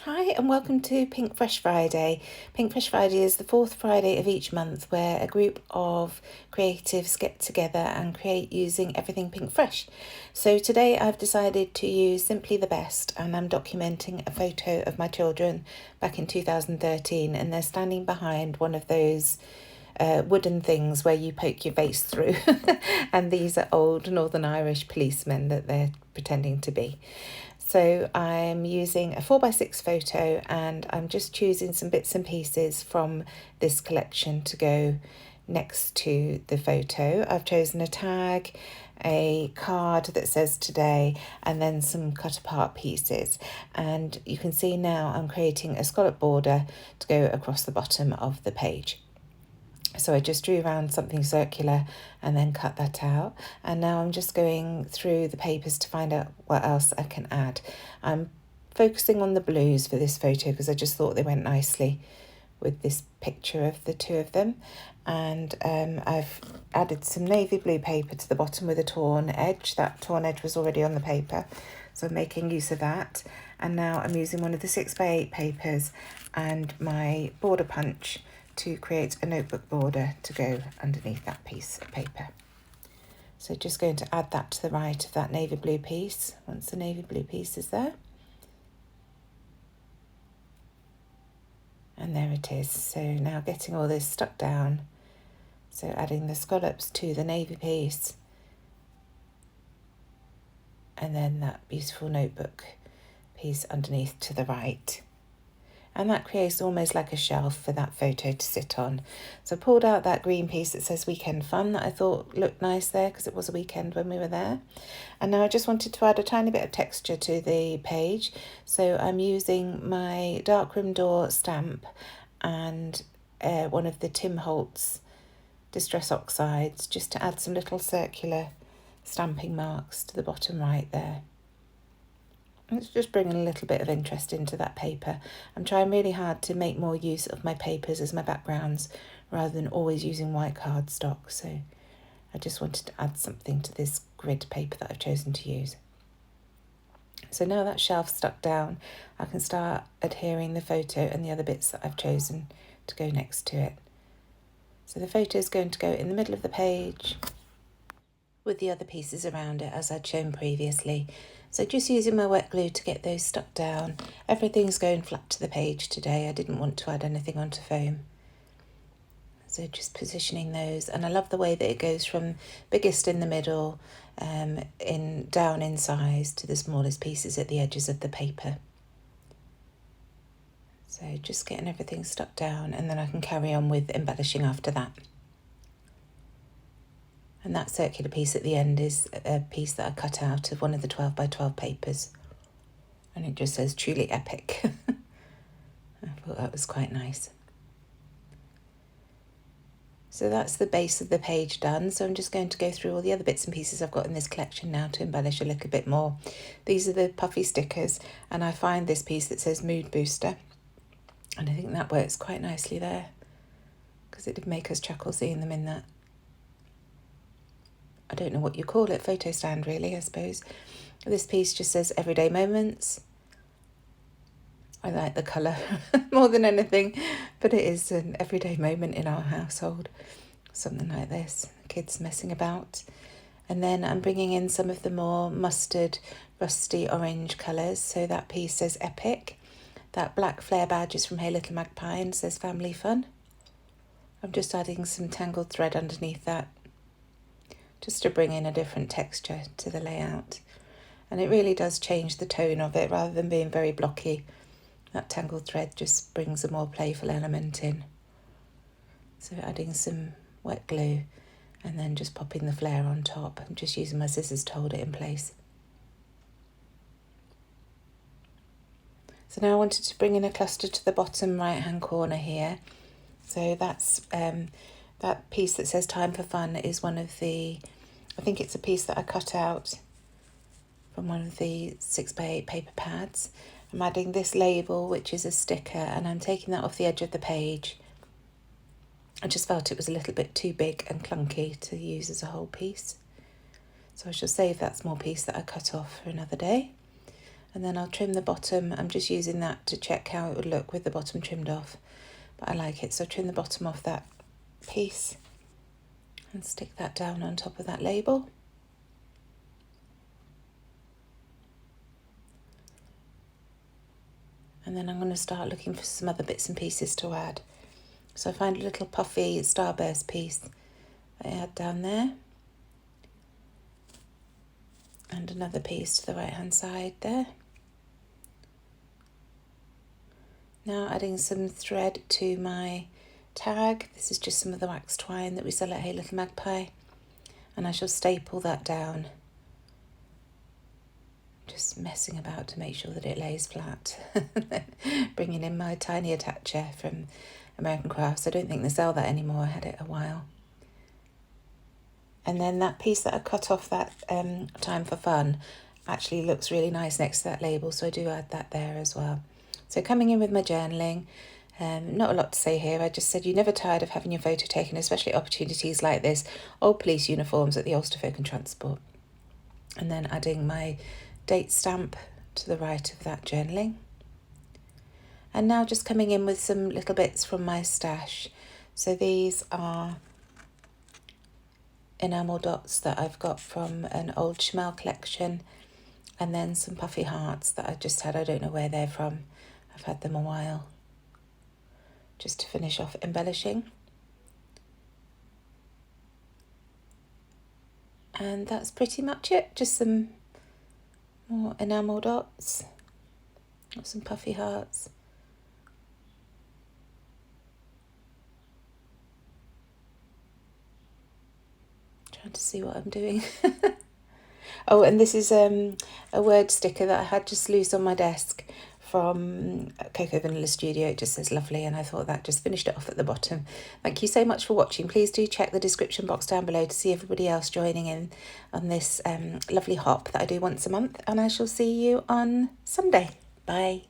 Hi and welcome to Pinkfresh Friday. Pinkfresh Friday is the fourth Friday of each month where a group of creatives get together and create using everything pink fresh. So today I've decided to use Simply the Best and I'm documenting a photo of my children back in 2013 and they're standing behind one of those wooden things where you poke your face through and these are old Northern Irish policemen that they're pretending to be. So I'm using a 4x6 photo and I'm just choosing some bits and pieces from this collection to go next to the photo. I've chosen a tag, a card that says today, and then some cut apart pieces. And you can see now I'm creating a scallop border to go across the bottom of the page. So I just drew around something circular and then cut that out. And now I'm just going through the papers to find out what else I can add. I'm focusing on the blues for this photo because I just thought they went nicely with this picture of the two of them. And I've added some navy blue paper to the bottom with a torn edge. That torn edge was already on the paper, so I'm making use of that. And now I'm using one of the 6x8 papers and my border punch to create a notebook border to go underneath that piece of paper. So just going to add that to the right of that navy blue piece once the navy blue piece is there. And there it is. So now getting all this stuck down. So adding the scallops to the navy piece. And then that beautiful notebook piece underneath to the right. And that creates almost like a shelf for that photo to sit on. So I pulled out that green piece that says Weekend Fun that I thought looked nice there because it was a weekend when we were there. And now I just wanted to add a tiny bit of texture to the page. So I'm using my darkroom door stamp and one of the Tim Holtz Distress Oxides just to add some little circular stamping marks to the bottom right there. It's just bringing a little bit of interest into that paper. I'm trying really hard to make more use of my papers as my backgrounds rather than always using white cardstock. So I just wanted to add something to this grid paper that I've chosen to use. So now that shelf's stuck down, I can start adhering the photo and the other bits that I've chosen to go next to it. So the photo is going to go in the middle of the page with the other pieces around it as I'd shown previously. So just using my wet glue to get those stuck down. Everything's going flat to the page today. I didn't want to add anything onto foam. So just positioning those, and I love the way that it goes from biggest in the middle down in size to the smallest pieces at the edges of the paper. So just getting everything stuck down and then I can carry on with embellishing after that. And that circular piece at the end is a piece that I cut out of one of the 12x12 papers. And it just says truly epic. I thought that was quite nice. So that's the base of the page done. So I'm just going to go through all the other bits and pieces I've got in this collection now to embellish a little bit more. These are the puffy stickers and I find this piece that says Mood Booster. And I think that works quite nicely there because it did make us chuckle seeing them in that. I don't know what you call it, photo stand really, I suppose. This piece just says Everyday Moments. I like the colour more than anything, but it is an everyday moment in our household. Something like this, kids messing about. And then I'm bringing in some of the more mustard, rusty orange colours. So that piece says Epic. That black flare badge is from Hey Little Magpie and says Family Fun. I'm just adding some tangled thread underneath that, just to bring in a different texture to the layout. And it really does change the tone of it rather than being very blocky. That tangled thread just brings a more playful element in. So adding some wet glue and then just popping the flare on top and just using my scissors to hold it in place. So now I wanted to bring in a cluster to the bottom right hand corner here. So that's that piece that says Time for Fun is one of the, I think it's a piece that I cut out from one of the 6x8 paper pads. I'm adding this label, which is a sticker, and I'm taking that off the edge of the page. I just felt it was a little bit too big and clunky to use as a whole piece. So I shall save that small piece that I cut off for another day. And then I'll trim the bottom. I'm just using that to check how it would look with the bottom trimmed off. But I like it, so trim the bottom off that piece and stick that down on top of that label. And then I'm going to start looking for some other bits and pieces to add. So I find a little puffy starburst piece I add down there. And another piece to the right hand side there. Now adding some thread to my tag. This is just some of the wax twine that we sell at Hey Little Magpie. And I shall staple that down. Just messing about to make sure that it lays flat. Bringing in my tiny attacher from American Crafts. I don't think they sell that anymore. I had it a while. And then that piece that I cut off that Time for Fun actually looks really nice next to that label, so I do add that there as well. So coming in with my journaling, not a lot to say here. I just said you're never tired of having your photo taken, especially opportunities like this. Old police uniforms at the Ulster Folk and Transport. And then adding my date stamp to the right of that journaling. And now just coming in with some little bits from my stash. So these are enamel dots that I've got from an old Schmel collection, and then some puffy hearts that I just had. I don't know where they're from. I've had them a while. Just to finish off embellishing. And that's pretty much it. Just some more enamel dots. Got some puffy hearts. Trying to see what I'm doing. Oh, and this is a word sticker that I had just loose on my desk from Cocoa Vanilla Studio. It just says lovely, and I thought that just finished it off at the bottom. Thank you so much for watching. Please do check the description box down below to see everybody else joining in on this lovely hop that I do once a month, and I shall see you on Sunday. Bye.